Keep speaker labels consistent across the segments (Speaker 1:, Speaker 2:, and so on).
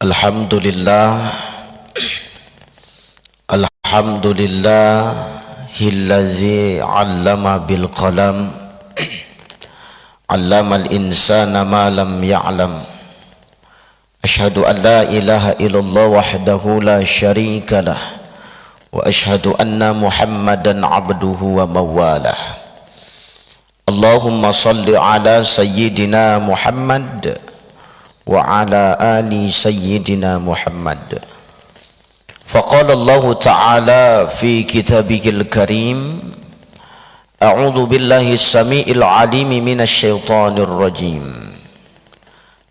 Speaker 1: Alhamdulillah, alhamdulillahillazi 'allama bil qalam, 'allamal insana ma lam ya'lam. Asyhadu an la ilaha illallah wahdahu la syarika lah, wa asyhadu anna Muhammadan 'abduhu wa mawalah. Allahumma salli ala sayyidina Muhammad wa ala ali sayyidina Muhammad. Faqala Allah Ta'ala fi kitabihil karim, a'udzu billahi as-sami'il 'alim minasy syaithanir rajim.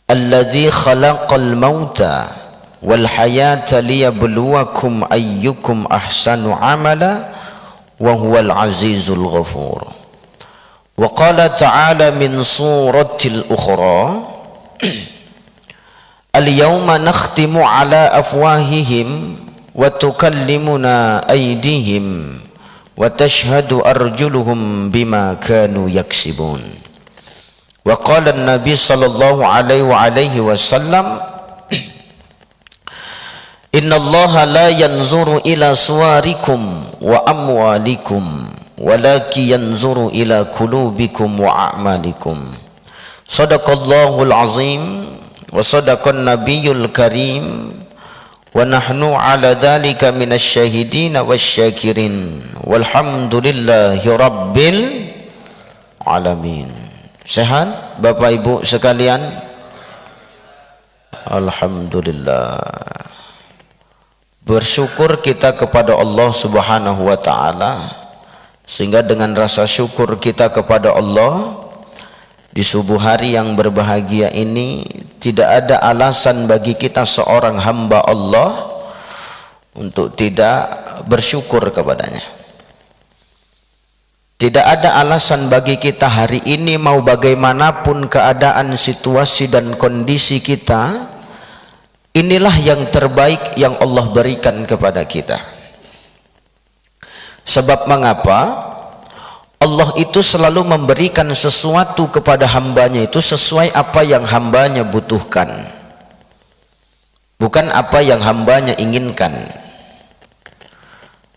Speaker 1: Alladzi khalaqal mauta wal hayata liyabluwakum ayyukum ahsanu 'amala wa huwal 'azizul ghafur. Wa qala ta'ala min suratil ukhra, al-yawma nakhtimu ala afwahihim wa tukallimuna aydihim wa tashhadu arjuluhum bima kanu yaksibun. Wa qala an-nabi sallallahu alaihi wasallam, inna allaha la yanzuru ila suwarikum wa amwalikum walaki yanzuru ila kulubikum wa a'malikum. Sadaqallahul azim wa sadaqan nabiyyul karim wa nahnu ala dhalika minasy syahidin wasyakirin walhamdulillahi rabbil alamin. Sehat Bapak Ibu sekalian? Alhamdulillah. Bersyukur kita kepada Allah Subhanahu wa taala, sehingga dengan rasa syukur kita kepada Allah di subuh hari yang berbahagia ini, tidak ada alasan bagi kita seorang hamba Allah untuk tidak bersyukur kepadanya. Tidak ada alasan bagi kita hari ini, mau bagaimanapun keadaan, situasi dan kondisi kita, inilah yang terbaik yang Allah berikan kepada kita. Sebab mengapa? Allah itu selalu memberikan sesuatu kepada hambanya itu sesuai apa yang hambanya butuhkan, bukan apa yang hambanya inginkan.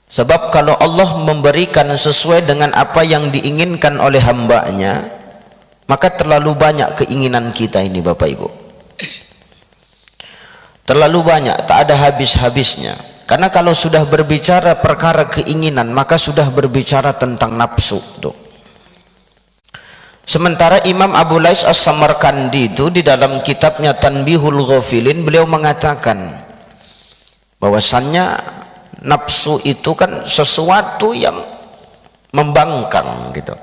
Speaker 1: Sebab kalau Allah memberikan sesuai dengan apa yang diinginkan oleh hambanya, maka terlalu banyak keinginan kita ini Bapak Ibu, terlalu banyak, tak ada habis-habisnya. Karena kalau sudah berbicara perkara keinginan, maka sudah berbicara tentang nafsu tuh. Sementara Imam Abu Lais As-Samarkandi itu di dalam kitabnya Tanbihul Ghafilin, beliau mengatakan bahwasannya nafsu itu kan sesuatu yang membangkang gitu.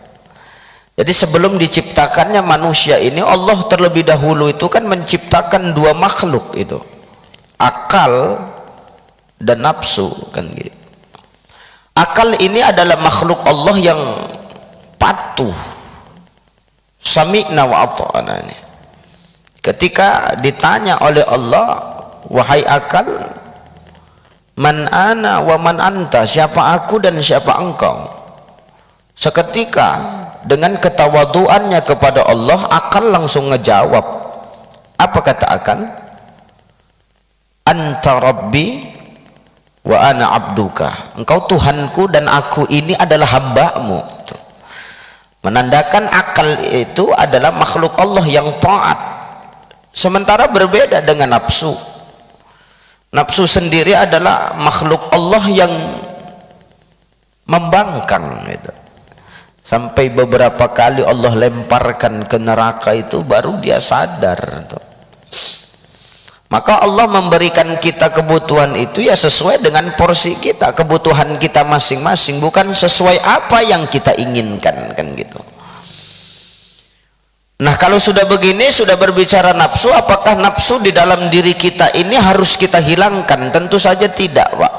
Speaker 1: Jadi sebelum diciptakannya manusia ini, Allah terlebih dahulu itu kan menciptakan dua makhluk itu, akal dan nafsu kan gitu. Akal ini adalah makhluk Allah yang patuh, sami'na wa ata'na. Ketika ditanya oleh Allah, wahai akal, man ana wa man anta, siapa aku dan siapa engkau? Seketika dengan ketawaduannya kepada Allah, akal langsung ngejawab. Apa kata akal? Anta rabbi wa ana abduka, engkau Tuhanku dan aku ini adalah hambamu. Menandakan akal itu adalah makhluk Allah yang taat. Sementara berbeda dengan nafsu. Nafsu sendiri adalah makhluk Allah yang membangkang gitu. Sampai beberapa kali Allah lemparkan ke neraka itu baru dia sadar tuh. Maka Allah memberikan kita kebutuhan itu ya sesuai dengan porsi kita, kebutuhan kita masing-masing, bukan sesuai apa yang kita inginkan kan gitu. Nah, kalau sudah begini, sudah berbicara nafsu, apakah nafsu di dalam diri kita ini harus kita hilangkan? Tentu saja tidak, Pak.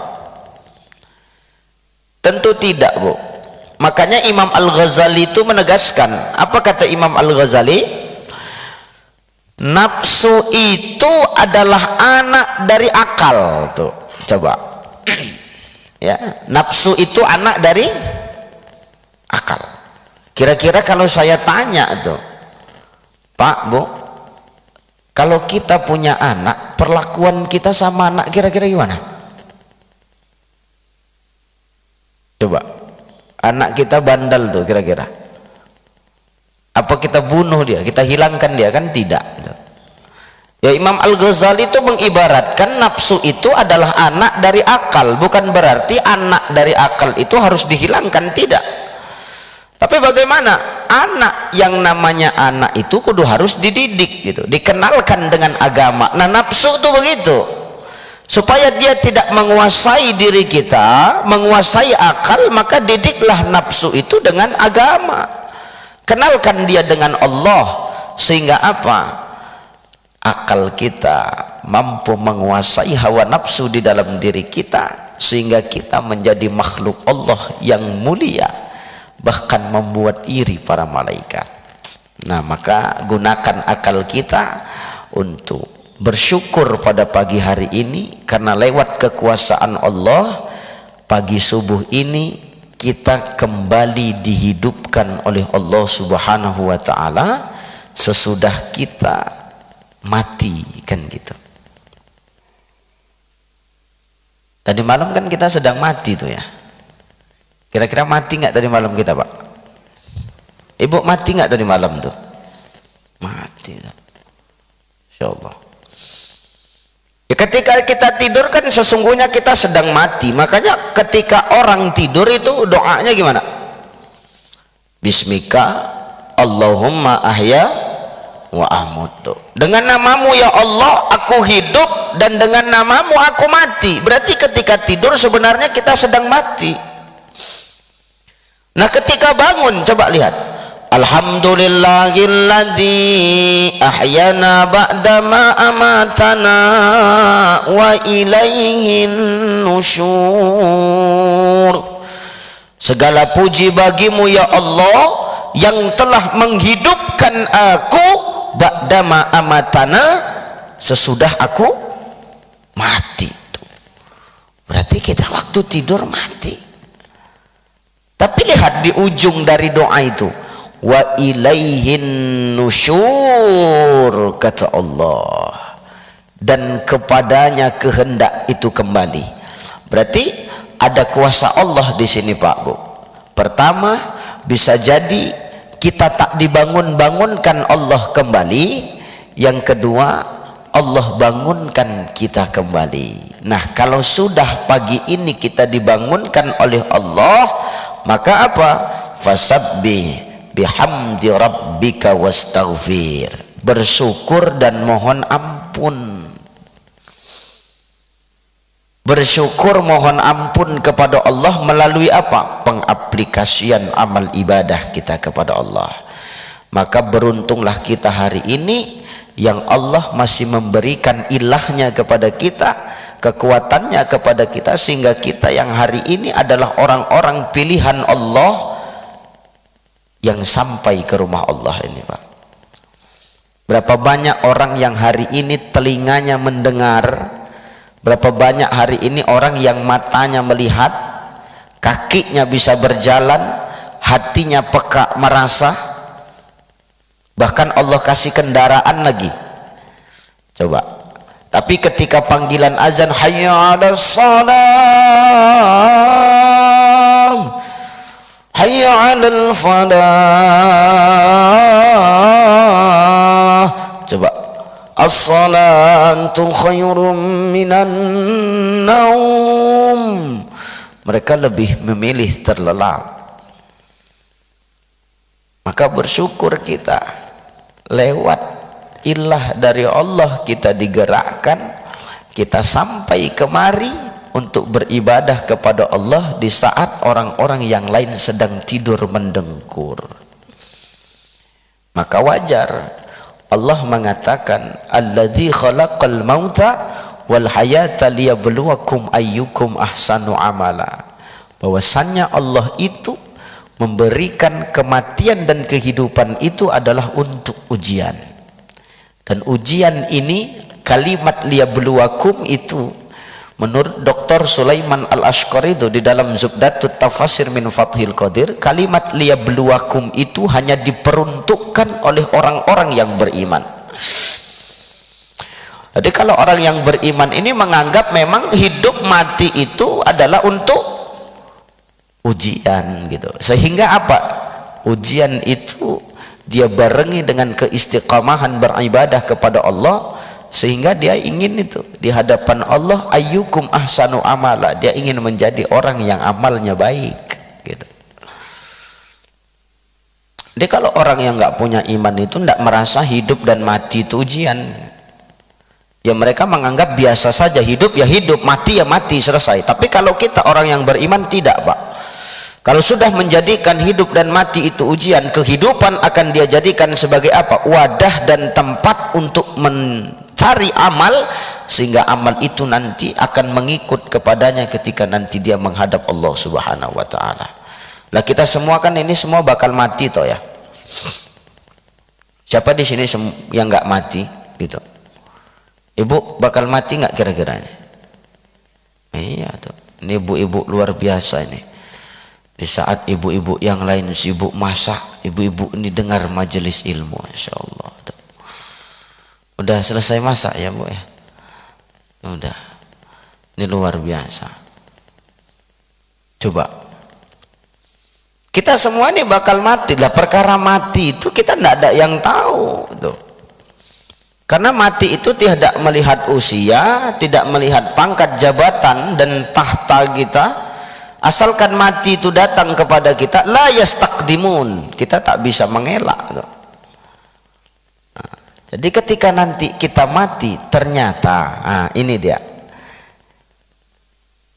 Speaker 1: Tentu tidak, Bu. Makanya Imam Al-Ghazali itu menegaskan, apa kata Imam Al-Ghazali? Nafsu itu adalah anak dari akal tuh. Coba ya, nafsu itu anak dari akal. Kira-kira kalau saya tanya tuh, Pak, Bu, Kalau kita punya anak, perlakuan kita sama anak kira-kira gimana? Coba, anak kita bandel tuh kira-kira, apa kita bunuh dia, kita hilangkan dia? Kan tidak. Ya, Imam Al-Ghazali itu mengibaratkan nafsu itu adalah anak dari akal. Bukan berarti anak dari akal itu harus dihilangkan, tidak. Tapi bagaimana anak yang namanya anak itu kudu harus dididik gitu, dikenalkan dengan agama. Nah, nafsu itu begitu, supaya dia tidak menguasai diri kita, menguasai akal, maka didiklah nafsu itu dengan agama. Kenalkan dia dengan Allah, sehingga apa? Akal kita mampu menguasai hawa nafsu di dalam diri kita, sehingga kita menjadi makhluk Allah yang mulia, bahkan membuat iri para malaikat. Nah, maka gunakan akal kita untuk bersyukur pada pagi hari ini, karena lewat kekuasaan Allah pagi subuh ini kita kembali dihidupkan oleh Allah Subhanahu wa taala sesudah kita mati, kan gitu. Tadi malam kan kita sedang mati tuh ya. Kira-kira mati nggak tadi malam kita, Pak? Ibu mati nggak tadi malam tuh? Mati, insyaallah. Ya, ketika kita tidur kan sesungguhnya kita sedang mati. Makanya ketika orang tidur itu doanya gimana? Bismika Allahumma ahya wa amutu. Dengan namamu ya Allah aku hidup, dan dengan namamu aku mati. Berarti ketika tidur sebenarnya kita sedang mati. Nah, ketika bangun coba lihat, alhamdulillahilladzi ahyana ba'dama amatana wa ilaihin nusyur. Segala puji bagimu ya Allah yang telah menghidupkan aku ba'dama amatana, sesudah aku mati. Berarti kita waktu tidur mati. Tapi lihat di ujung dari doa itu, wa ilaihin nusyur, kata Allah, dan kepadanya kehendak itu kembali. Berarti ada kuasa Allah di sini, Pak Bu. Pertama, bisa jadi kita tak dibangun-bangunkan Allah kembali. Yang kedua, Allah bangunkan kita kembali. Nah, kalau sudah pagi ini kita dibangunkan oleh Allah, maka apa? Fasabbih bihamdi rabbika wastaghfir. Bersyukur dan mohon ampun. Bersyukur mohon ampun kepada Allah melalui apa? Pengaplikasian amal ibadah kita kepada Allah. Maka beruntunglah kita hari ini yang Allah masih memberikan ilahnya kepada kita, kekuatannya kepada kita, sehingga kita yang hari ini adalah orang-orang pilihan Allah yang sampai ke rumah Allah ini, Pak. Berapa banyak orang yang hari ini telinganya mendengar, berapa banyak hari ini orang yang matanya melihat, kakinya bisa berjalan, hatinya peka merasa, bahkan Allah kasih kendaraan lagi. Coba. Tapi ketika panggilan azan hayya 'alas salam, hayya 'alal falah, coba, as-salatu khairum minan naum, mereka lebih memilih terlelap. Maka bersyukur kita, lewat ilah dari Allah kita digerakkan, kita sampai kemari untuk beribadah kepada Allah di saat orang-orang yang lain sedang tidur mendengkur. Maka wajar Allah mengatakan, alladzi khalaqal mauta wal hayata liyabluwakum ayyukum ahsanu amala. Bahwasannya Allah itu memberikan kematian dan kehidupan itu adalah untuk ujian. Dan ujian ini, kalimat liyabluwakum itu menurut Dr. Sulaiman Al-Ashqari itu di dalam Zubdatut Tafasir min Fathil Qadir, kalimat liyabluwakum itu hanya diperuntukkan oleh orang-orang yang beriman. Jadi kalau orang yang beriman ini menganggap memang hidup mati itu adalah untuk ujian gitu, sehingga apa, ujian itu dia barengi dengan keistiqamahan beribadah kepada Allah, sehingga dia ingin itu di hadapan Allah, ayyukum ahsanu amala, dia ingin menjadi orang yang amalnya baik gitu. Jadi kalau orang yang nggak punya iman itu tidak merasa hidup dan mati itu ujian, ya mereka menganggap biasa saja, hidup ya hidup, mati ya mati, selesai. Tapi kalau kita orang yang beriman tidak, Pak. Kalau sudah menjadikan hidup dan mati itu ujian, kehidupan akan dia jadikan sebagai apa? Wadah dan tempat untuk mencari amal, sehingga amal itu nanti akan mengikut kepadanya ketika nanti dia menghadap Allah Subhanahu wa taala. Lah kita semua kan ini semua bakal mati toh ya. Siapa di sini yang nggak mati gitu? Ibu bakal mati nggak kira-kira? Iya tuh. Ini ibu-ibu luar biasa ini. Di saat ibu-ibu yang lain sibuk masak, ibu-ibu ini dengar majelis ilmu, insya Allah. Tuh. Udah selesai masak ya Bu ya? Udah. Ini luar biasa. Coba. Kita semua ini bakal mati lah. Perkara mati itu kita tidak ada yang tahu tuh. Karena mati itu tidak melihat usia, tidak melihat pangkat jabatan dan tahta kita. Asalkan mati itu datang kepada kita, la yastaqdimun, kita tak bisa mengelak tuh. Nah, jadi ketika nanti kita mati ternyata, ini dia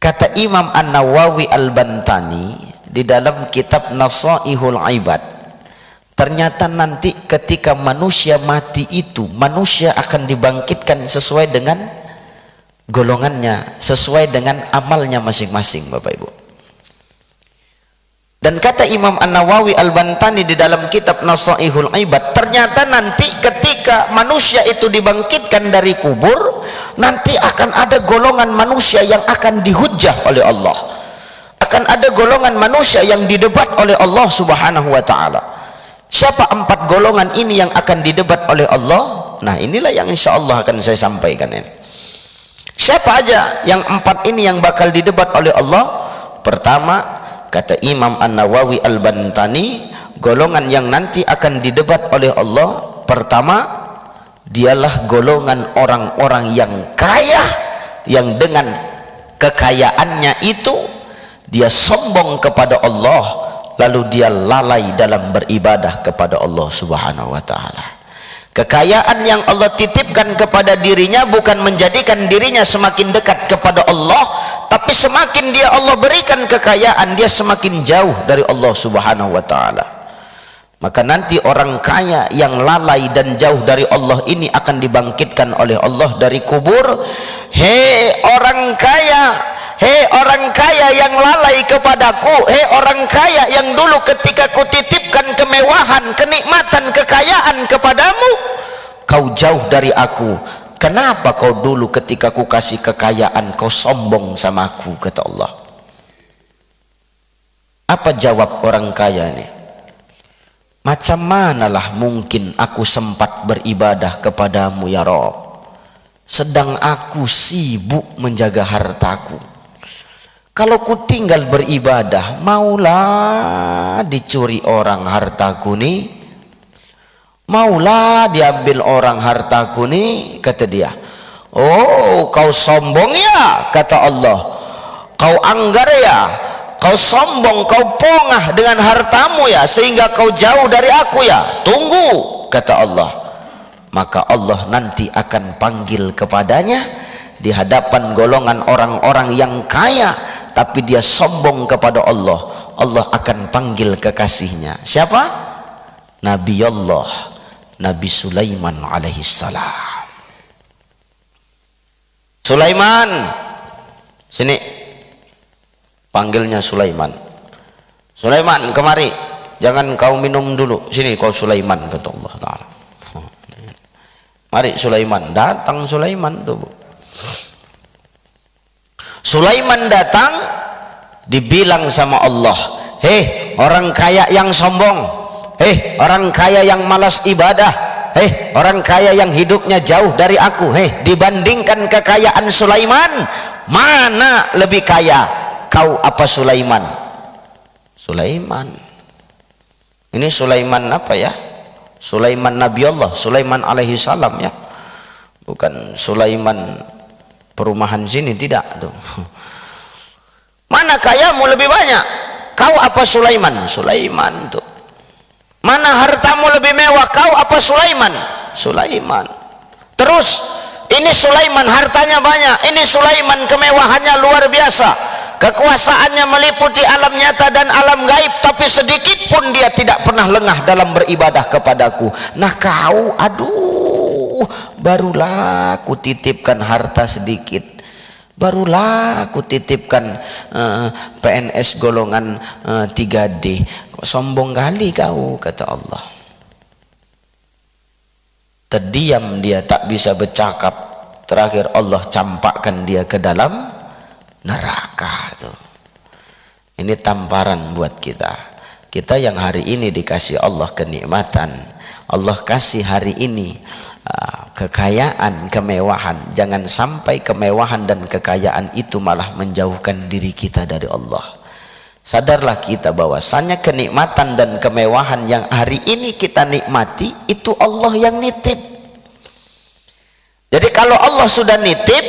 Speaker 1: kata Imam An-Nawawi Al-Bantani di dalam kitab Nasaihul Ibad, ternyata nanti ketika manusia mati itu, manusia akan dibangkitkan sesuai dengan golongannya, sesuai dengan amalnya masing-masing, Bapak Ibu. Dan kata Imam An-Nawawi Al-Bantani di dalam kitab Nasaihul Ibad, ternyata nanti ketika manusia itu dibangkitkan dari kubur, nanti akan ada golongan manusia yang akan dihujjah oleh Allah. Akan ada golongan manusia yang didebat oleh Allah Subhanahu wa taala. Siapa 4 golongan ini yang akan didebat oleh Allah? Nah, inilah yang insya Allah akan saya sampaikan ini. Siapa aja yang 4 ini yang bakal didebat oleh Allah? Pertama, kata Imam An-Nawawi Al-Bantani, golongan yang nanti akan didebat oleh Allah, pertama, dialah golongan orang-orang yang kaya, yang dengan kekayaannya itu dia sombong kepada Allah, lalu dia lalai dalam beribadah kepada Allah Subhanahu wa taala. Kekayaan yang Allah titipkan kepada dirinya bukan menjadikan dirinya semakin dekat kepada Allah, tapi semakin dia Allah berikan kekayaan, dia semakin jauh dari Allah Subhanahu wa taala. Maka nanti orang kaya yang lalai dan jauh dari Allah ini akan dibangkitkan oleh Allah dari kubur. Hei orang kaya, hei orang kaya yang lalai kepadaku, hei orang kaya yang dulu ketika kutitipkan kemewahan, kenikmatan, kekayaan kepadamu, kau jauh dari aku. Kenapa kau dulu ketika ku kasih kekayaan kau sombong sama aku, kata Allah. Apa jawab orang kaya ini? Macam manalah mungkin aku sempat beribadah kepadamu ya Rabb, sedang aku sibuk menjaga hartaku. Kalau ku tinggal beribadah, maulah dicuri orang hartaku nih, maulah diambil orang hartaku nih, kata dia. Oh, kau sombong ya, kata Allah. Kau anggar ya, kau sombong, kau pongah dengan hartamu ya, sehingga kau jauh dari aku ya. Tunggu, kata Allah. Maka Allah nanti akan panggil kepadanya di hadapan golongan orang-orang yang kaya, tapi dia sombong kepada Allah. Allah akan panggil kekasihnya. Siapa? Nabi Allah, Nabi Sulaiman alaihissalam. Sulaiman, sini, panggilnya Sulaiman. Sulaiman, kemari, jangan kau minum dulu, sini kau Sulaiman, kata Allah Ta'ala. Mari Sulaiman, datang Sulaiman tuh. Sulaiman datang, dibilang sama Allah, hei orang kaya yang sombong, hei orang kaya yang malas ibadah, orang kaya yang hidupnya jauh dari aku, dibandingkan kekayaan Sulaiman, mana lebih kaya, kau apa Sulaiman? Sulaiman. Ini Sulaiman apa ya? Sulaiman Nabi Allah, Sulaiman alaihi salam ya, bukan Sulaiman perumahan sini, tidak tuh. Mana kayamu lebih banyak, kau apa Sulaiman? Sulaiman tuh. Mana hartamu lebih mewah, kau apa Sulaiman? Sulaiman. Terus ini Sulaiman hartanya banyak, ini Sulaiman kemewahannya luar biasa, kekuasaannya meliputi alam nyata dan alam gaib, tapi sedikit pun dia tidak pernah lengah dalam beribadah kepadaku. Nah kau, aduh, barulah aku titipkan harta sedikit, barulah aku titipkan PNS golongan 3D, kok sombong kali kau, kata Allah. Terdiam dia, tak bisa bercakap. Terakhir Allah campakkan dia ke dalam neraka tuh. Ini tamparan buat kita. Kita yang hari ini dikasih Allah kenikmatan, Allah kasih hari ini kekayaan, kemewahan, jangan sampai kemewahan dan kekayaan itu malah menjauhkan diri kita dari Allah. Sadarlah kita bahwasanya kenikmatan dan kemewahan yang hari ini kita nikmati itu Allah yang nitip. Jadi kalau Allah sudah nitip,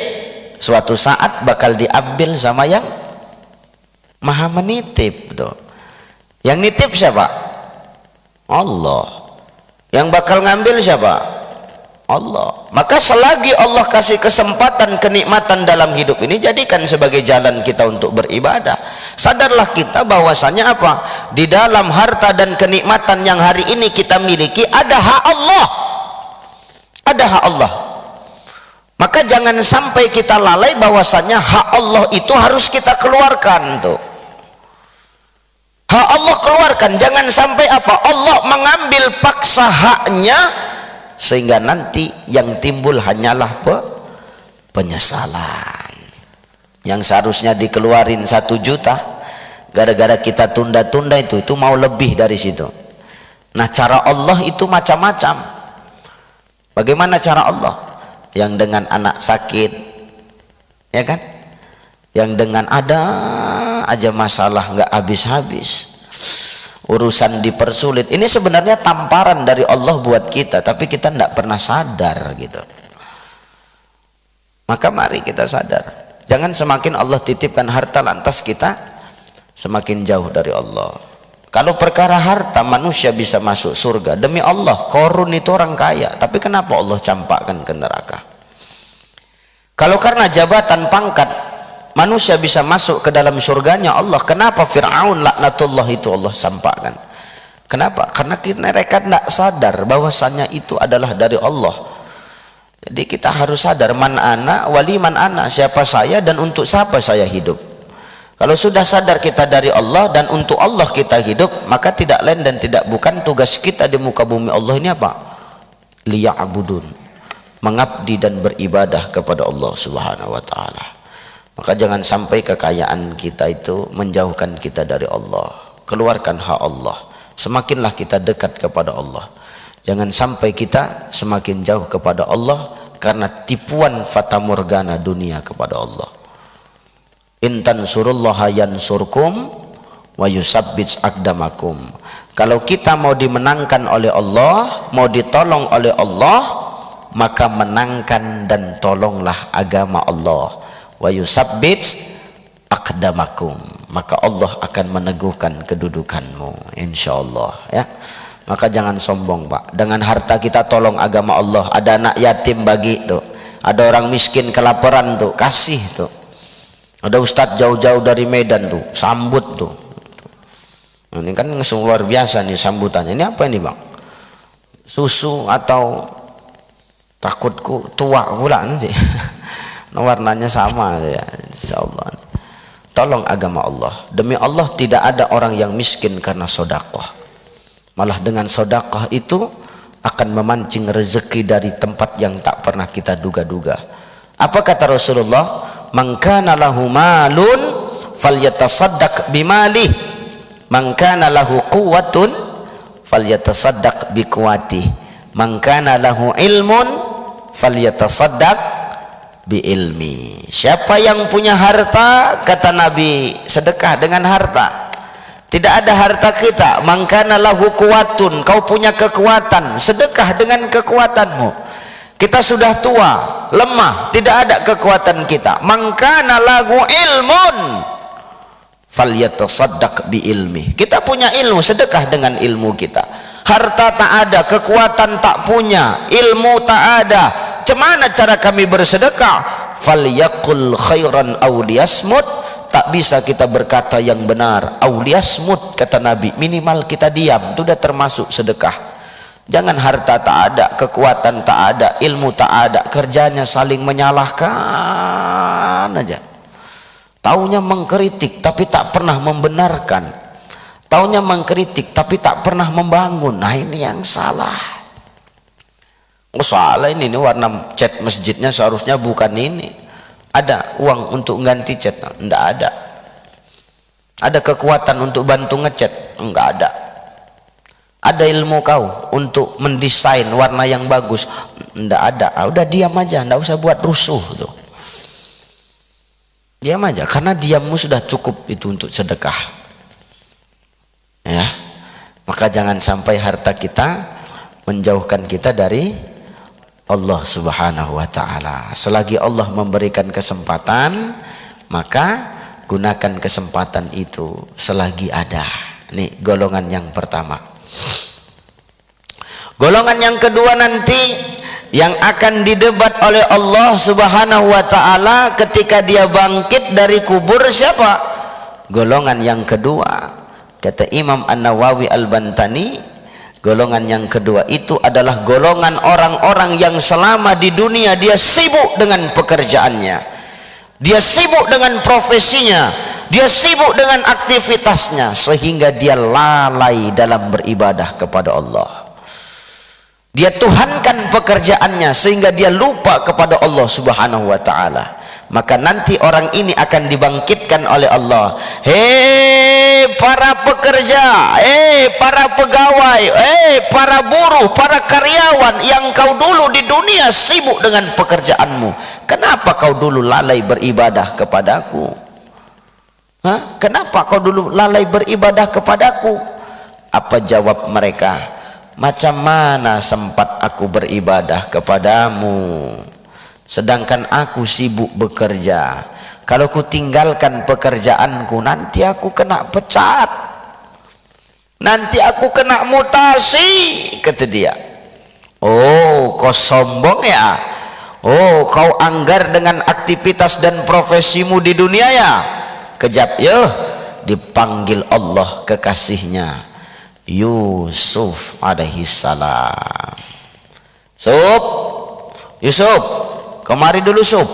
Speaker 1: suatu saat bakal diambil sama yang maha menitip tuh. Yang nitip siapa? Allah. Yang bakal ngambil siapa? Allah. Maka selagi Allah kasih kesempatan kenikmatan dalam hidup ini, jadikan sebagai jalan kita untuk beribadah. Sadarlah kita bahwasanya apa? Di dalam harta dan kenikmatan yang hari ini kita miliki ada hak Allah. Ada hak Allah. Maka jangan sampai kita lalai bahwasanya hak Allah itu harus kita keluarkan tuh. Hak Allah keluarkan, jangan sampai apa? Allah mengambil paksa haknya sehingga nanti yang timbul hanyalah penyesalan. Yang seharusnya dikeluarin 1 juta, gara-gara kita tunda-tunda itu mau lebih dari situ. Nah cara Allah itu macam-macam. Bagaimana cara Allah? Yang dengan anak sakit, ya kan? Yang dengan ada aja masalah nggak habis-habis, urusan dipersulit. Ini sebenarnya tamparan dari Allah buat kita, tapi kita tidak pernah sadar gitu. Maka mari kita sadar, jangan semakin Allah titipkan harta lantas kita semakin jauh dari Allah. Kalau perkara harta manusia bisa masuk surga, demi Allah Korun itu orang kaya, tapi kenapa Allah campakkan ke neraka? Kalau karena jabatan pangkat manusia bisa masuk ke dalam surganya Allah, kenapa Fir'aun laknatullah itu Allah campakkan? Kenapa? Karena mereka tidak sadar bahwasanya itu adalah dari Allah. Jadi kita harus sadar, man ana wali man ana, siapa saya dan untuk siapa saya hidup. Kalau sudah sadar kita dari Allah dan untuk Allah kita hidup, maka tidak lain dan tidak bukan tugas kita di muka bumi Allah ini apa? Liya'budun, mengabdi dan beribadah kepada Allah Subhanahu wa taala. Maka jangan sampai kekayaan kita itu menjauhkan kita dari Allah. Keluarkan hak Allah, semakinlah kita dekat kepada Allah. Jangan sampai kita semakin jauh kepada Allah karena tipuan fatamorgana dunia kepada Allah. Intan surullaha yansurkum wa yusabbits aqdamakum. Kalau kita mau dimenangkan oleh Allah, mau ditolong oleh Allah, maka menangkan dan tolonglah agama Allah. Wa yusabbits aqdamakum, maka Allah akan meneguhkan kedudukanmu insyaallah ya. Maka jangan sombong Pak, dengan harta kita tolong agama Allah. Ada anak yatim bagi tuh, ada orang miskin kelaparan tuh, kasih tuh. Ada ustadz jauh-jauh dari Medan tuh, sambut tuh. Ini kan luar biasa nih sambutannya. Ini apa ini Bang? Susu atau takutku tua pula nanti. Warnanya sama ya, insyaallah. Tolong agama Allah. Demi Allah tidak ada orang yang miskin karena sedekah. Malah dengan sedekah itu akan memancing rezeki dari tempat yang tak pernah kita duga-duga. Apa kata Rasulullah? Man kana lahu malun falyatasaddaq bimalihi, man kana lahu quwwatun falyatasaddaq biquwwatihi, Man kana lahu ilmun falyatasaddaq bi ilmi. Siapa yang punya harta, kata Nabi, sedekah dengan harta. Tidak ada harta kita. Man kana lahu quwwatun, kau punya kekuatan, sedekah dengan kekuatanmu. Kita sudah tua, lemah, tidak ada kekuatan kita. Man kana lahu ilmun falyatasaddaq bi ilmi. Kita punya ilmu, sedekah dengan ilmu kita. Harta tak ada, kekuatan tak punya, ilmu tak ada. Cemana cara kami bersedekah? Falyaqul khairan aw liyasmut. Tak bisa kita berkata yang benar, aw liyasmut, kata Nabi, minimal kita diam, itu sudah termasuk sedekah. Jangan harta tak ada, kekuatan tak ada, ilmu tak ada, kerjanya saling menyalahkan aja. Taunya mengkritik tapi tak pernah membenarkan. Taunya mengkritik tapi tak pernah membangun. Nah, ini yang salah. Oh, salah ini warna cat masjidnya seharusnya bukan ini. Ada uang untuk ganti cat? Enggak ada. Ada kekuatan untuk bantu ngecat? Enggak ada. Ada ilmu kau untuk mendesain warna yang bagus? Enggak ada. Udah diam aja, enggak usah buat rusuh tuh. Diam aja, karena diammu sudah cukup itu untuk sedekah. Ya, maka jangan sampai harta kita menjauhkan kita dari Allah Subhanahu wa ta'ala. Selagi Allah memberikan kesempatan, maka gunakan kesempatan itu selagi ada. Nih golongan yang pertama. Golongan yang kedua nanti yang akan didebat oleh Allah Subhanahu wa ta'ala ketika dia bangkit dari kubur, siapa? Golongan yang kedua, kata Imam An-Nawawi Al-Bantani, golongan yang kedua itu adalah golongan orang-orang yang selama di dunia dia sibuk dengan pekerjaannya, dia sibuk dengan profesinya, dia sibuk dengan aktivitasnya, sehingga dia lalai dalam beribadah kepada Allah. Dia tuhankan pekerjaannya sehingga dia lupa kepada Allah Subhanahu wa ta'ala. Maka nanti orang ini akan dibangkitkan oleh Allah. Hei para pekerja, para pegawai, para buruh, para karyawan yang kau dulu di dunia sibuk dengan pekerjaanmu, kenapa kau dulu lalai beribadah kepadaku? Hah? Kenapa kau dulu lalai beribadah kepadaku? Apa jawab mereka? Macam mana sempat aku beribadah kepadamu, sedangkan aku sibuk bekerja. Kalau ku tinggalkan pekerjaanku, nanti aku kena pecat, nanti aku kena mutasi, kata dia. Oh, kau sombong ya? Oh, kau anggar dengan aktivitas dan profesimu di dunia ya? Kejap ya, dipanggil Allah kekasihnya Yusuf alaihi salam. Yusuf, kemari dulu Yusuf.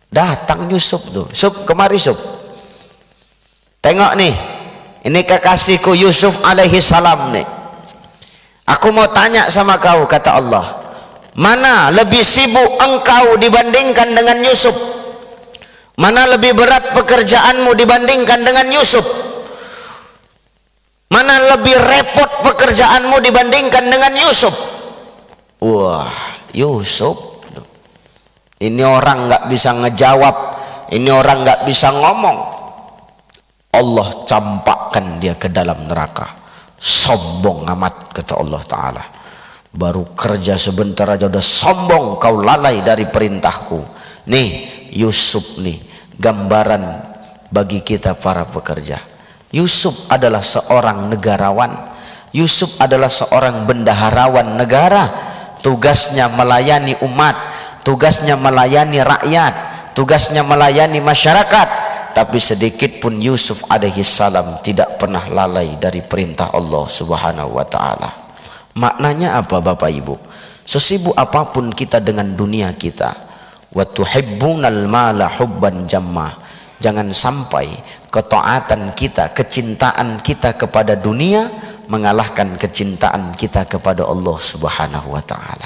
Speaker 1: Datang Yusuf tuh. Yusuf, kemari Yusuf. Tengok nih, ini kekasihku Yusuf alaihi salam nih. Aku mau tanya sama kau, kata Allah, mana lebih sibuk engkau dibandingkan dengan Yusuf? Mana lebih berat pekerjaanmu dibandingkan dengan Yusuf? Mana lebih repot pekerjaanmu dibandingkan dengan Yusuf? Wah, Yusuf, ini orang nggak bisa ngejawab, ini orang nggak bisa ngomong. Allah campakkan dia ke dalam neraka. Sombong amat, kata Allah Ta'ala. Baru kerja sebentar aja udah sombong, kau lalai dari perintahku. Nih Yusuf nih, gambaran bagi kita para pekerja. Yusuf adalah seorang negarawan. Yusuf adalah seorang bendaharawan negara. Tugasnya melayani umat, tugasnya melayani rakyat, tugasnya melayani masyarakat. Tapi sedikit pun Yusuf alaihi salam tidak pernah lalai dari perintah Allah Subhanahu wa ta'ala. Maknanya apa Bapak Ibu? Sesibuk apapun kita dengan dunia kita, wa tuhibbunal mala hubban jamma, jangan sampai ketaatan kita, kecintaan kita kepada dunia mengalahkan kecintaan kita kepada Allah Subhanahu wa ta'ala.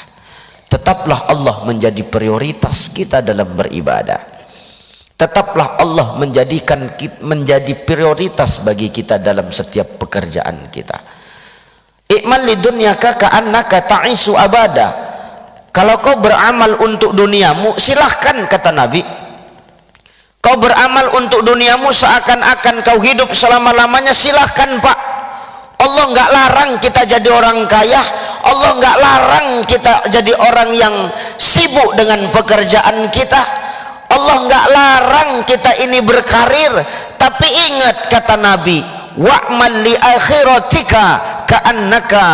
Speaker 1: Tetaplah Allah menjadi prioritas kita dalam beribadah. Tetaplah Allah menjadi prioritas bagi kita dalam setiap pekerjaan kita. I'mal lidunyaka ka'annaka ta'isu abada. Kalau kau beramal untuk duniamu, silahkan, kata Nabi. Kau beramal untuk duniamu seakan-akan kau hidup selama-lamanya, silahkan Pak. Allah nggak larang kita jadi orang kaya, Allah nggak larang kita jadi orang yang sibuk dengan pekerjaan kita, Allah nggak larang kita ini berkarir. Tapi ingat, kata Nabi, wa'mal li akhiratika ka'annaka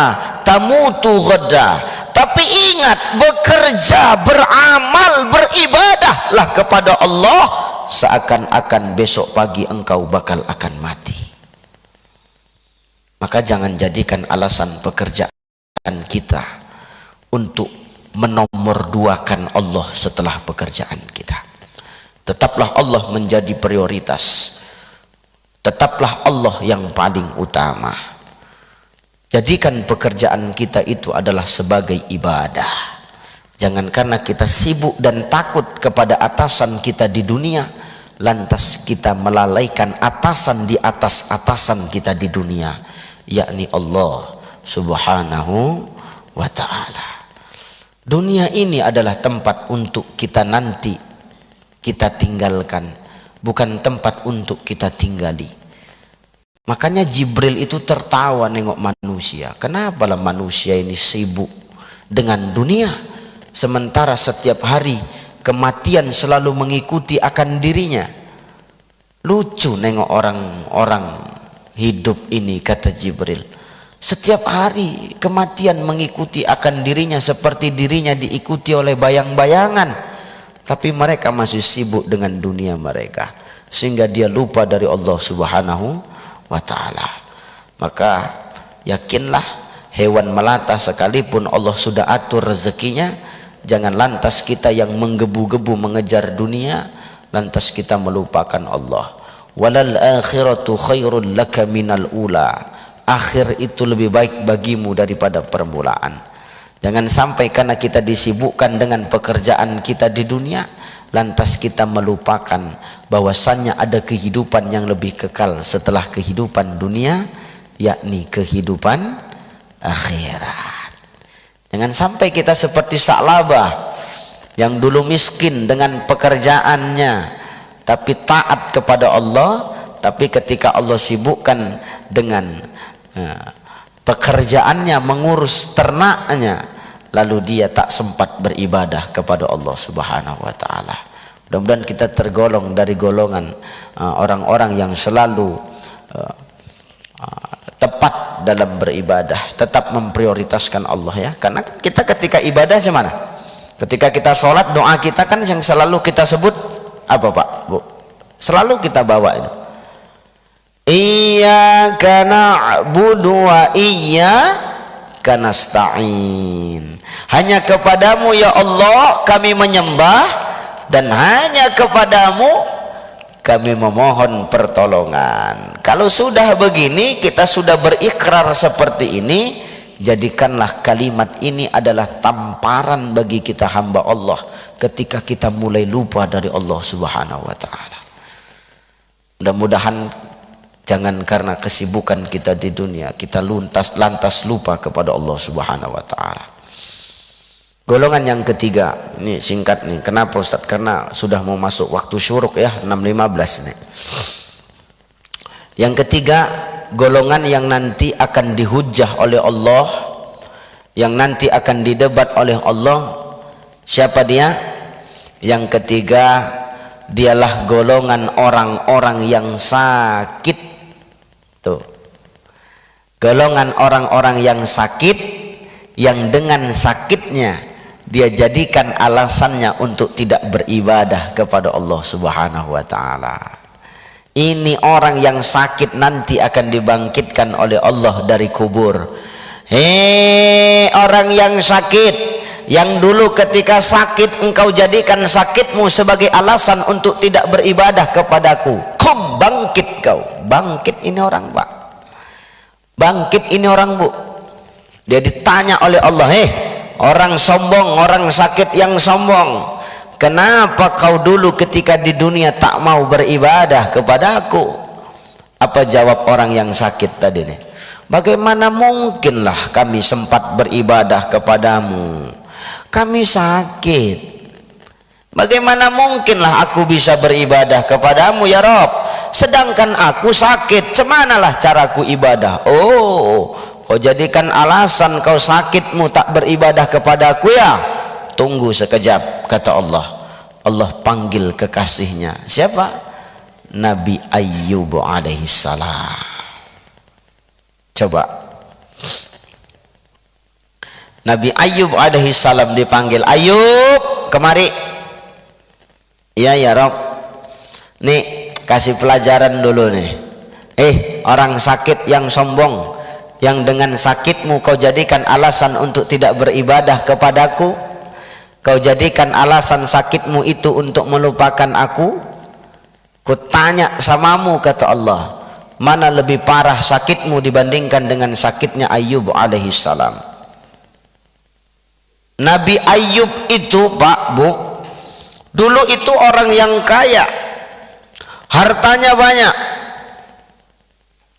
Speaker 1: tamutu ghadda. Tapi ingat, bekerja, beramal, beribadahlah kepada Allah seakan-akan besok pagi engkau bakal akan mati. Maka jangan jadikan alasan pekerjaan kita untuk menomorduakan Allah setelah pekerjaan kita. Tetaplah Allah menjadi prioritas, tetaplah Allah yang paling utama. Jadikan pekerjaan kita itu adalah sebagai ibadah. Jangan karena kita sibuk dan takut kepada atasan kita di dunia, lantas kita melalaikan atasan di atas atasan kita di dunia, yakni Allah subhanahu wa ta'ala. Dunia ini adalah tempat untuk kita nanti kita tinggalkan, bukan tempat untuk kita tinggali. Makanya Jibril itu tertawa nengok manusia. Kenapa lah manusia ini sibuk dengan dunia, sementara setiap hari kematian selalu mengikuti akan dirinya. Lucu nengok orang-orang hidup ini, kata Jibril. Setiap hari kematian mengikuti akan dirinya seperti dirinya diikuti oleh bayang-bayangan. Tapi mereka masih sibuk dengan dunia mereka, sehingga dia lupa dari Allah subhanahu wa ta'ala. Maka yakinlah, hewan melata sekalipun Allah sudah atur rezekinya, jangan lantas kita yang menggebu-gebu mengejar dunia, lantas kita melupakan Allah. Walal akhiratu khairul laka minal ula. Akhir itu lebih baik bagimu daripada permulaan. Jangan sampai karena kita disibukkan dengan pekerjaan kita di dunia, lantas kita melupakan bahwasannya ada kehidupan yang lebih kekal setelah kehidupan dunia, yakni kehidupan akhirat. Jangan sampai kita seperti Sa'labah yang dulu miskin dengan pekerjaannya tapi taat kepada Allah, tapi ketika Allah sibukkan dengan pekerjaannya mengurus ternaknya, lalu dia tak sempat beribadah kepada Allah subhanahu wa ta'ala. Mudah-mudahan kita tergolong dari golongan orang-orang yang selalu tepat dalam beribadah, tetap memprioritaskan Allah ya. Karena kita ketika ibadah gimana? Ketika kita sholat, doa kita kan yang selalu kita sebut apa Pak, Bu? Selalu kita bawa itu, iyyaka na'budu wa iyyaka nasta'in. Hanya kepadamu ya Allah kami menyembah, dan hanya kepadamu kami memohon pertolongan. Kalau sudah begini, kita sudah berikrar seperti ini, jadikanlah kalimat ini adalah tamparan bagi kita hamba Allah ketika kita mulai lupa dari Allah subhanahu wa ta'ala. Mudah-mudahan jangan karena kesibukan kita di dunia kita lantas lupa kepada Allah subhanahu wa ta'ala. Golongan yang ketiga, ini singkat nih. Kenapa Ustaz? Karena sudah mau masuk waktu syuruk ya, 6.15 nih. Yang ketiga, golongan yang nanti akan dihujah oleh Allah, yang nanti akan didebat oleh Allah. Siapa dia? Yang ketiga, dialah golongan orang-orang yang sakit. Tuh. Golongan orang-orang yang sakit, yang dengan sakitnya dia jadikan alasannya untuk tidak beribadah kepada Allah subhanahu wa ta'ala. Ini orang yang sakit nanti akan dibangkitkan oleh Allah dari kubur. Hei orang yang sakit, yang dulu ketika sakit engkau jadikan sakitmu sebagai alasan untuk tidak beribadah kepadaku, kom bangkit kau. Bangkit ini orang Pak, bangkit ini orang Bu. Dia ditanya oleh Allah, hei orang sombong, orang sakit yang sombong, kenapa kau dulu ketika di dunia tak mau beribadah kepada aku? Apa jawab orang yang sakit tadi nih? Bagaimana mungkinlah kami sempat beribadah kepadamu? Kami sakit. Bagaimana mungkinlah aku bisa beribadah kepadamu ya Rabb? Sedangkan aku sakit. Cemanalah caraku ibadah? Oh, kau jadikan alasan kau sakitmu tak beribadah kepadaku ya? Tunggu sekejap, kata Allah. Allah panggil kekasihnya. Siapa? Nabi Ayyub alaihissalam. Coba Nabi Ayyub alaihissalam dipanggil, Ayyub kemari. Iya ya Rob, nih kasih pelajaran dulu nih. Orang sakit yang sombong, yang dengan sakitmu kau jadikan alasan untuk tidak beribadah kepadaku, kau jadikan alasan sakitmu itu untuk melupakan aku. Kutanya samamu, kata Allah, mana lebih parah sakitmu dibandingkan dengan sakitnya Ayyub alaihissalam? Nabi Ayyub itu, Pak, Bu, dulu itu orang yang kaya, hartanya banyak,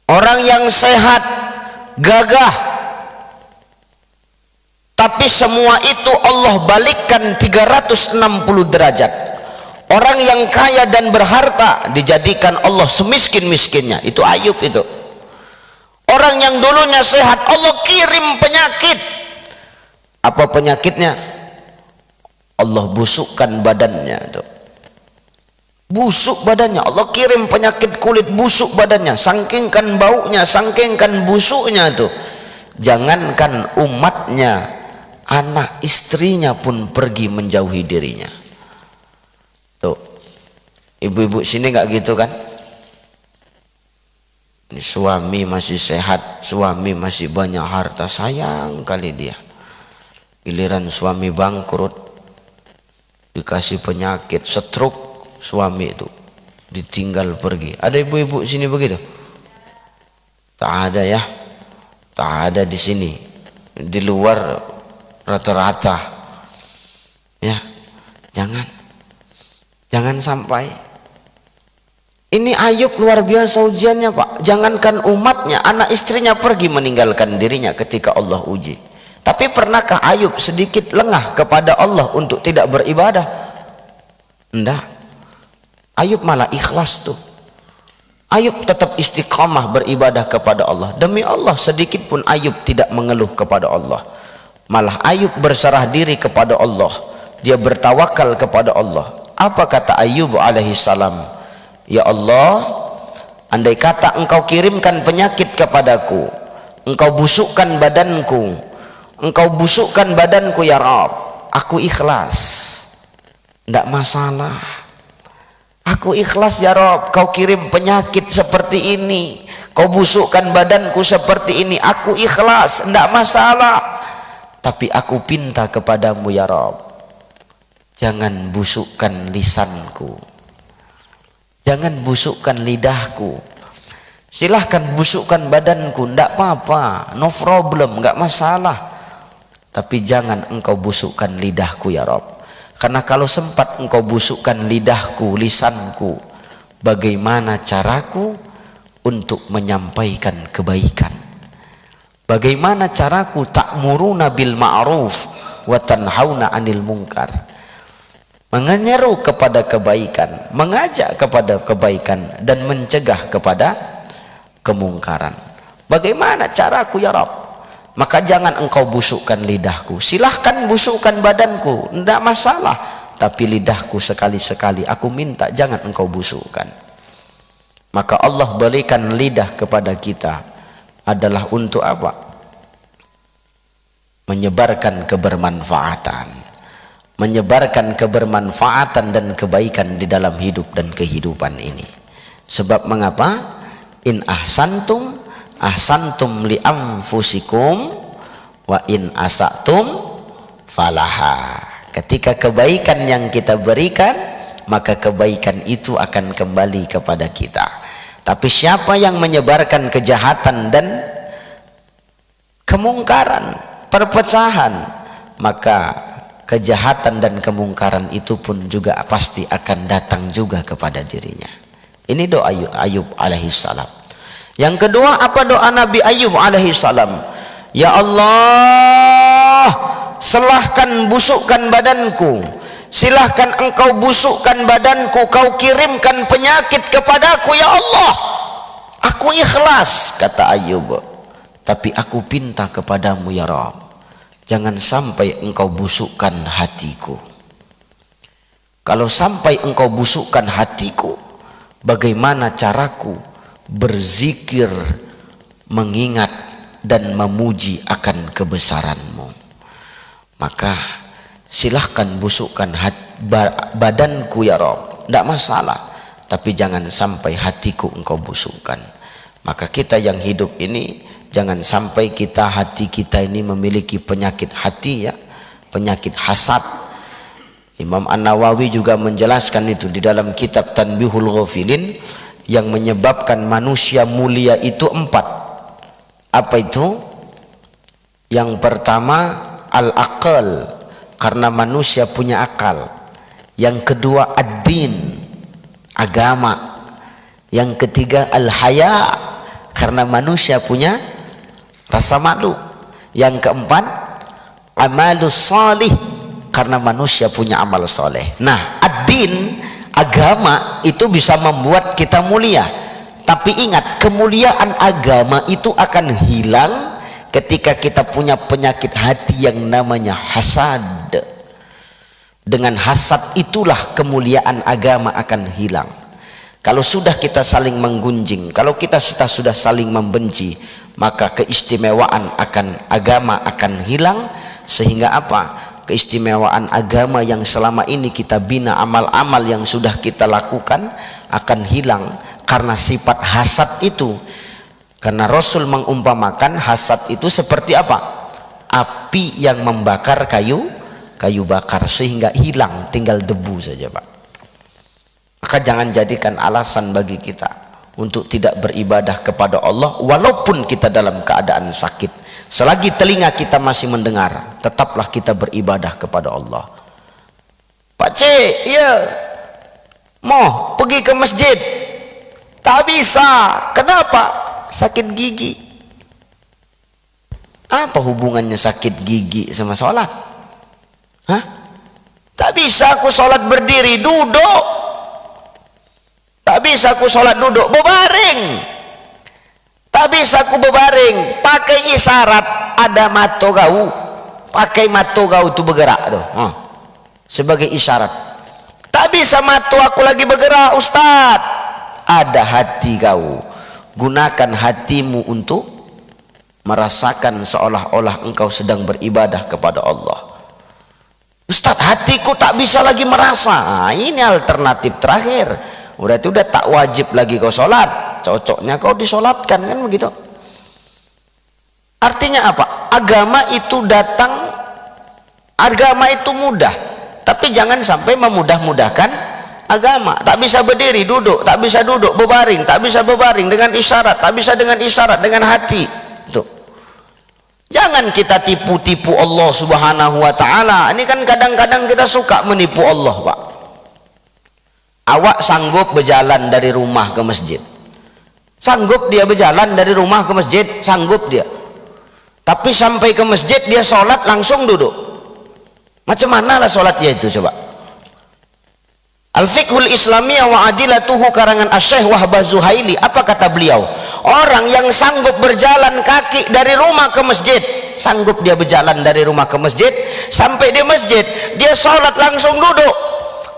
Speaker 1: orang yang sehat, gagah, tapi semua itu Allah balikkan 360 derajat. Orang yang kaya dan berharta dijadikan Allah semiskin-miskinnya. Itu Ayub itu. Orang yang dulunya sehat Allah kirim penyakit. Apa penyakitnya? Allah busukkan badannya itu. Busuk badannya, Allah kirim penyakit kulit, busuk badannya, sangkingkan baunya, sangkingkan busuknya itu. Jangankan umatnya, anak istrinya pun pergi menjauhi dirinya. Tuh, ibu-ibu sini nggak gitu kan? Ini suami masih sehat, suami masih banyak harta, sayang kali dia. Giliran suami bangkrut, dikasih penyakit stroke, suami itu ditinggal pergi. Ada ibu-ibu sini begitu? Tak ada ya, tak ada di sini. Di luar rata-rata. Ya, jangan sampai. Ini Ayub luar biasa ujiannya, Pak. Jangankan umatnya, anak istrinya pergi meninggalkan dirinya ketika Allah uji. Tapi pernahkah Ayub sedikit lengah kepada Allah untuk tidak beribadah? Enggak. Ayub malah ikhlas tuh. Ayub tetap istiqamah beribadah kepada Allah. Demi Allah sedikit pun Ayub tidak mengeluh kepada Allah. Malah Ayub berserah diri kepada Allah. Dia bertawakal kepada Allah. Apa kata Ayub alaihissalam? Ya Allah, andai kata engkau kirimkan penyakit kepadaku, engkau busukkan badanku, engkau busukkan badanku ya Rabb, aku ikhlas, tidak masalah. Aku ikhlas ya Rabb, kau kirim penyakit seperti ini, kau busukkan badanku seperti ini, aku ikhlas, tidak masalah. Tapi aku pinta kepadamu ya Rabb, jangan busukkan lisanku, jangan busukkan lidahku. Silahkan busukkan badanku, tidak apa-apa, no problem, nggak masalah. Tapi jangan engkau busukkan lidahku ya Rabb. Karena kalau sempat engkau busukkan lidahku, lisanku, bagaimana caraku untuk menyampaikan kebaikan? Bagaimana caraku ta'muruna bil ma'ruf wa tanhauna 'anil munkar? Menyeru kepada kebaikan, mengajak kepada kebaikan, dan mencegah kepada kemungkaran. Bagaimana caraku ya Rabb? Maka jangan engkau busukkan lidahku. Silahkan busukkan badanku, tidak masalah. Tapi lidahku sekali-sekali aku minta jangan engkau busukkan. Maka Allah berikan lidah kepada kita adalah untuk apa? Menyebarkan kebermanfaatan. Menyebarkan kebermanfaatan dan kebaikan di dalam hidup dan kehidupan ini. Sebab mengapa? In ahsantum ahsantum li anfusikum wa in asatum falaha. Ketika kebaikan yang kita berikan, maka kebaikan itu akan kembali kepada kita. Tapi siapa yang menyebarkan kejahatan dan kemungkaran, perpecahan, maka kejahatan dan kemungkaran itu pun juga pasti akan datang juga kepada dirinya. Ini doa Ayub alaihissalam. Yang kedua, apa doa Nabi Ayub alaihi salam? Ya Allah, silahkan busukkan badanku, silahkan engkau busukkan badanku, kau kirimkan penyakit kepadaku ya Allah, aku ikhlas, kata Ayub, tapi aku pinta kepadamu ya Rabb, jangan sampai engkau busukkan hatiku. Kalau sampai engkau busukkan hatiku, bagaimana caraku berzikir, mengingat dan memuji akan kebesaranmu? Maka silahkan busukkan badanku ya Rabb, tidak masalah, tapi jangan sampai hatiku engkau busukkan. Maka kita yang hidup ini, jangan sampai hati kita ini memiliki penyakit hati ya, penyakit hasad. Imam An-Nawawi juga menjelaskan itu di dalam kitab Tanbihul Ghafilin, yang menyebabkan manusia mulia itu 4. Apa itu? Yang pertama al-aqal, karena manusia punya akal. Yang kedua ad-din, agama. Yang ketiga al-haya, karena manusia punya rasa malu. Yang keempat amalus salih, karena manusia punya amal soleh. Nah, ad-din, agama itu bisa membuat kita mulia. Tapi ingat, kemuliaan agama itu akan hilang ketika kita punya penyakit hati yang namanya hasad. Dengan hasad itulah kemuliaan agama akan hilang. Kalau sudah kita saling menggunjing, kalau kita sudah saling membenci, maka keistimewaan akan agama akan hilang. Sehingga apa? Keistimewaan agama yang selama ini kita bina, amal-amal yang sudah kita lakukan akan hilang karena sifat hasad itu. Karena Rasul mengumpamakan hasad itu seperti apa? Api yang membakar kayu bakar, sehingga hilang, tinggal debu saja Pak. Maka jangan jadikan alasan bagi kita untuk tidak beribadah kepada Allah walaupun kita dalam keadaan sakit. Selagi telinga kita masih mendengar, tetaplah kita beribadah kepada Allah. Pak C, iya, mau pergi ke masjid, tak bisa. Kenapa? Sakit gigi. Apa hubungannya sakit gigi sama sholat? Hah? Tak bisa aku sholat berdiri, duduk. Tak bisa aku sholat duduk, berbaring. Tak bisa aku berbaring, pakai isyarat, ada mata kau, pakai mata kau itu bergerak tuh, sebagai isyarat. Tak bisa mata aku lagi bergerak Ustaz, ada hati kau, gunakan hatimu untuk merasakan seolah-olah engkau sedang beribadah kepada Allah. Ustaz, hatiku tak bisa lagi merasa. Nah, ini alternatif terakhir. Udah itu udah tak wajib lagi kau sholat, cocoknya kau disolatkan, kan begitu. Artinya apa? Agama itu datang, agama itu mudah, tapi jangan sampai memudah-mudahkan agama. Tak bisa berdiri, duduk, tak bisa duduk, berbaring, tak bisa berbaring dengan isyarat, tak bisa dengan isyarat, dengan hati. Tuh. Jangan kita tipu-tipu Allah Subhanahu wa ta'ala. Ini kan kadang-kadang kita suka menipu Allah, Pak. Awak sanggup berjalan dari rumah ke masjid, sanggup dia berjalan dari rumah ke masjid, sanggup dia. Tapi sampai ke masjid dia sholat langsung duduk. Macam mana lah sholat dia itu coba? Al-Fiqhul Islamiyah wa Adilatuhu karangan Asy-Syaikh Wahbah Zuhaili, apa kata beliau? Orang yang sanggup berjalan kaki dari rumah ke masjid, sanggup dia berjalan dari rumah ke masjid, sampai di masjid dia sholat langsung duduk.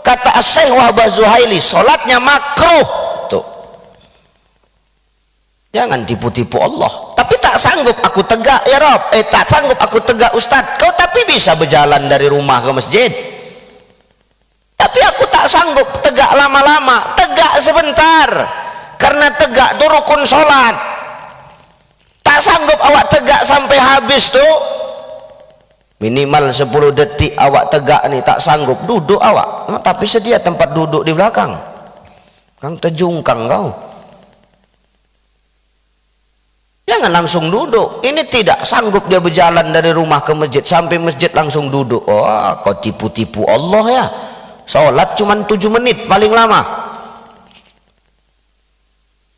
Speaker 1: Kata Asy-Syaikh Wahbah Zuhaili, sholatnya makruh. Tuh. Jangan tipu-tipu Allah. Tapi tak sanggup aku tegak ya Rob, tak sanggup aku tegak Ustadz. Kau tapi bisa berjalan dari rumah ke masjid. Tapi aku tak sanggup tegak lama-lama. Tegak sebentar, karena tegak itu rukun sholat. Tak sanggup awak tegak sampai habis tuh. Minimal 10 detik awak tegak nih, tak sanggup, duduk awak. Tapi sedia tempat duduk di belakang. Kang terjungkang kau. Jangan langsung duduk. Ini tidak sanggup dia berjalan dari rumah ke masjid, sampai masjid langsung duduk. Oh, kau tipu-tipu Allah ya. Sholat cuma 7 menit paling lama.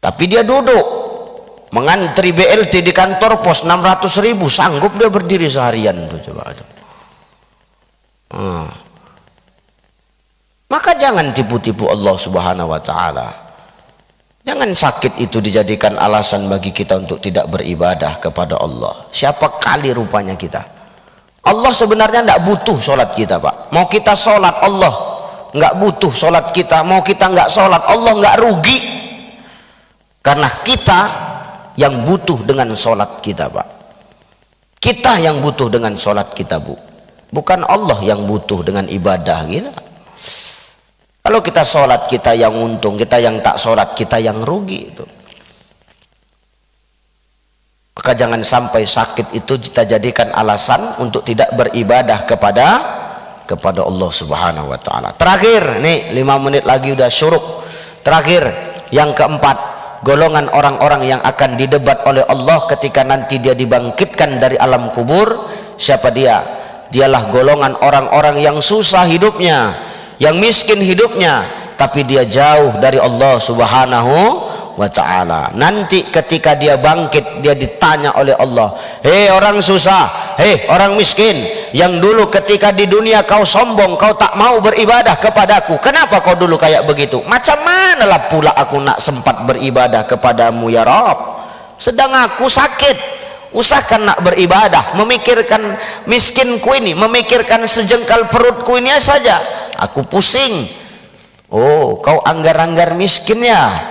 Speaker 1: Tapi dia duduk. mengantri BLT di kantor pos 600.000, sanggup dia berdiri seharian tuh, coba. Maka jangan tipu-tipu Allah Subhanahu wa taala. Jangan sakit itu dijadikan alasan bagi kita untuk tidak beribadah kepada Allah. Siapa kali rupanya kita. Allah sebenarnya tidak butuh sholat kita, Pak. Mau kita sholat, Allah nggak butuh sholat kita. Mau kita nggak sholat, Allah nggak rugi. Karena kita yang butuh dengan sholat kita, Pak. Kita yang butuh dengan sholat kita, Bu. Bukan Allah yang butuh dengan ibadah kita. Kalau kita sholat, kita yang untung. Kita yang tak sholat, kita yang rugi itu. Maka jangan sampai sakit itu kita jadikan alasan untuk tidak beribadah kepada Allah Subhanahu wa taala. Terakhir, nih 5 menit lagi udah syuruk. Terakhir, yang keempat, golongan orang-orang yang akan didebat oleh Allah ketika nanti dia dibangkitkan dari alam kubur. Siapa dia? Dialah golongan orang-orang yang susah hidupnya, yang miskin hidupnya, tapi dia jauh dari Allah Subhanahu wa ta'ala. Nanti ketika dia bangkit, dia ditanya oleh Allah, hei orang susah, hei orang miskin, yang dulu ketika di dunia kau sombong, kau tak mau beribadah kepadaku, kenapa kau dulu kayak begitu? Macam manalah pula aku nak sempat beribadah kepadamu ya Rabb, sedang aku sakit. Usahakan nak beribadah, memikirkan miskinku ini, memikirkan sejengkal perutku ini saja, aku pusing. Oh, kau anggar-anggar miskinnya.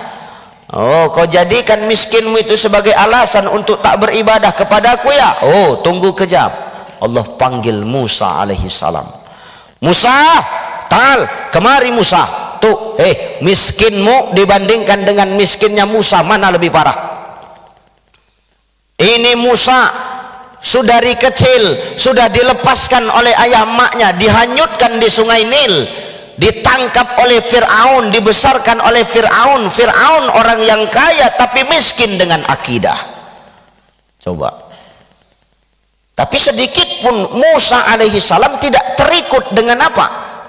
Speaker 1: Oh, kau jadikan miskinmu itu sebagai alasan untuk tak beribadah kepadaku ya. Oh, tunggu kejap. Allah panggil Musa alaihi salam. Musa, tal, kemari Musa. Tuh, miskinmu dibandingkan dengan miskinnya Musa, mana lebih parah? Ini Musa sudah dari kecil sudah dilepaskan oleh ayah maknya, dihanyutkan di sungai Nil, ditangkap oleh Fir'aun, dibesarkan oleh Fir'aun. Fir'aun orang yang kaya tapi miskin dengan akidah. Coba. Tapi sedikit pun Musa alaihi salam tidak terikut dengan apa?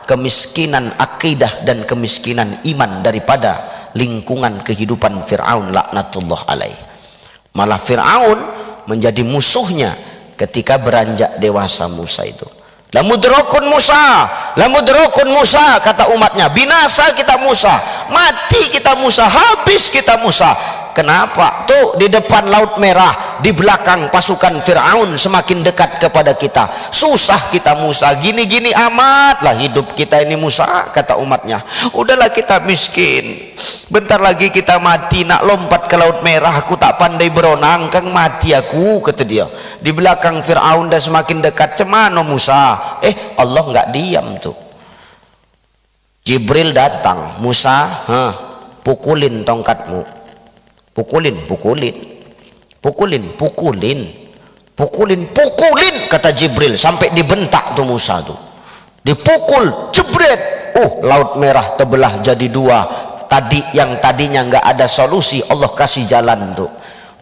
Speaker 1: Kemiskinan akidah dan kemiskinan iman daripada lingkungan kehidupan Fir'aun laknatullah alaih. Malah Fir'aun menjadi musuhnya ketika beranjak dewasa Musa itu. Lamudrokun Musa, lamudrokun Musa, kata umatnya, binasa kita Musa, mati kita Musa, habis kita Musa. Kenapa? Tuh di depan Laut Merah, di belakang pasukan Fir'aun semakin dekat kepada kita. Susah kita Musa, gini-gini amat lah hidup kita ini Musa, kata umatnya. Udahlah kita miskin, bentar lagi kita mati, nak lompat ke Laut Merah, aku tak pandai berenang, kang mati aku, kata dia. Di belakang Fir'aun dah semakin dekat, cemano Musa? Allah nggak diam tuh. Jibril datang, Musa, pukulin tongkatmu. Pukulin kata Jibril, sampai dibentak tuh Musa tuh, dipukul jebret. Laut Merah terbelah jadi dua. Yang tadinya nggak ada solusi, Allah kasih jalan tuh.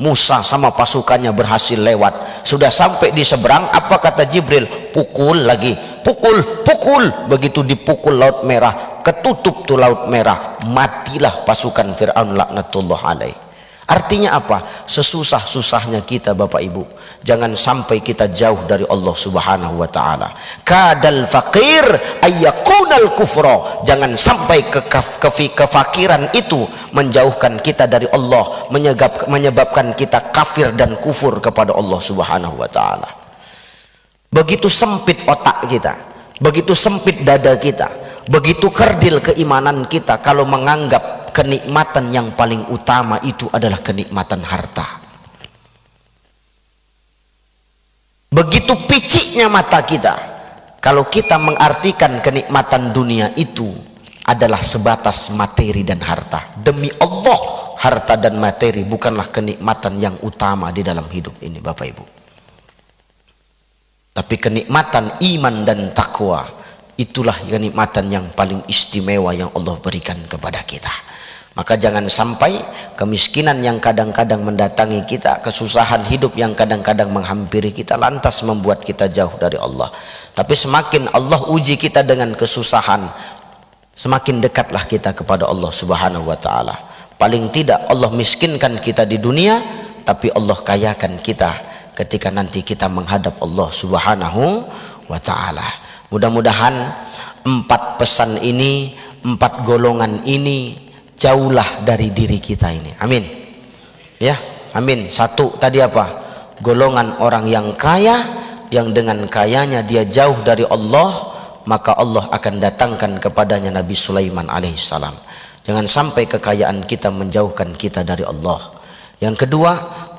Speaker 1: Musa sama pasukannya berhasil lewat. Sudah sampai di seberang, apa kata Jibril? Pukul lagi, pukul. Begitu dipukul Laut Merah, ketutup tuh Laut Merah, matilah pasukan Fir'aun laknatullah alaih. Artinya apa? Sesusah-susahnya kita Bapak Ibu, jangan sampai kita jauh dari Allah Subhanahu wa taala. Kadal faqir ayyakunal kufra. Jangan sampai kefakiran itu menjauhkan kita dari Allah, menyebabkan kita kafir dan kufur kepada Allah Subhanahu wa taala. Begitu sempit otak kita, begitu sempit dada kita, begitu kerdil keimanan kita kalau menganggap kenikmatan yang paling utama itu adalah kenikmatan harta. Begitu piciknya mata kita kalau kita mengartikan kenikmatan dunia itu adalah sebatas materi dan harta. Demi Allah, harta dan materi bukanlah kenikmatan yang utama di dalam hidup ini Bapak Ibu. Tapi kenikmatan iman dan takwa, itulah kenikmatan yang paling istimewa yang Allah berikan kepada kita. Maka jangan sampai kemiskinan yang kadang-kadang mendatangi kita, kesusahan hidup yang kadang-kadang menghampiri kita lantas membuat kita jauh dari Allah. Tapi semakin Allah uji kita dengan kesusahan, semakin dekatlah kita kepada Allah Subhanahu wa taala. Paling tidak Allah miskinkan kita di dunia, tapi Allah kayakan kita ketika nanti kita menghadap Allah Subhanahu wa ta'ala. Mudah-mudahan 4 pesan ini, 4 golongan ini jauhlah dari diri kita ini. Amin. Ya, amin. 1 tadi apa? Golongan orang yang kaya, yang dengan kayanya dia jauh dari Allah, maka Allah akan datangkan kepadanya Nabi Sulaiman alaihissalam. Jangan sampai kekayaan kita menjauhkan kita dari Allah. Yang kedua,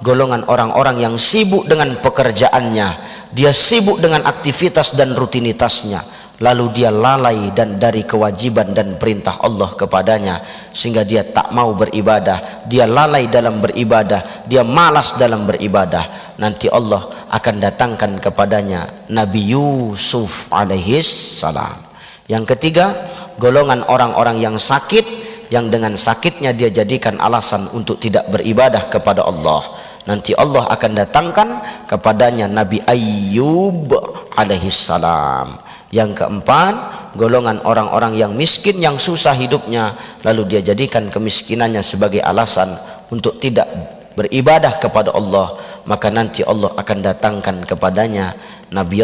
Speaker 1: golongan orang-orang yang sibuk dengan pekerjaannya, dia sibuk dengan aktivitas dan rutinitasnya, lalu dia lalai dan dari kewajiban dan perintah Allah kepadanya, sehingga dia tak mau beribadah, dia lalai dalam beribadah, dia malas dalam beribadah. Nanti Allah akan datangkan kepadanya Nabi Yusuf alaihis salam. Yang ketiga, golongan orang-orang yang sakit, yang dengan sakitnya dia jadikan alasan untuk tidak beribadah kepada Allah. Nanti Allah akan datangkan kepadanya Nabi Ayyub alaihis salam. Yang keempat, golongan orang-orang yang miskin, yang susah hidupnya, lalu dia jadikan kemiskinannya sebagai alasan untuk tidak beribadah kepada Allah, maka nanti Allah akan datangkan kepadanya Nabi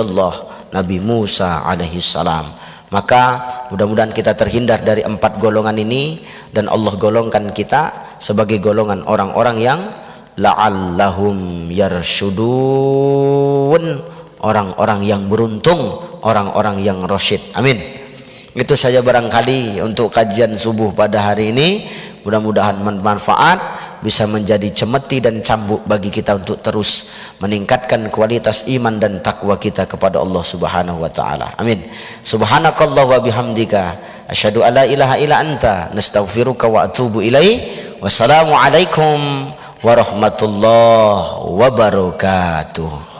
Speaker 1: Musa alaihi salam. Maka mudah-mudahan kita terhindar dari 4 golongan ini, dan Allah golongkan kita sebagai golongan orang-orang yang la'allahum yarsyudun, orang-orang yang beruntung, orang-orang yang rasyid. Amin. Itu saja barangkali untuk kajian subuh pada hari ini. Mudah-mudahan bermanfaat, bisa menjadi cemeti dan cambuk bagi kita untuk terus meningkatkan kualitas iman dan takwa kita kepada Allah Subhanahu wa taala. Amin. Subhanakallah wa bihamdika asyhadu alla ilaha illa anta nastaghfiruka wa atubu ilaik. Wassalamualaikum warahmatullahi wabarakatuh.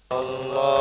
Speaker 1: Allah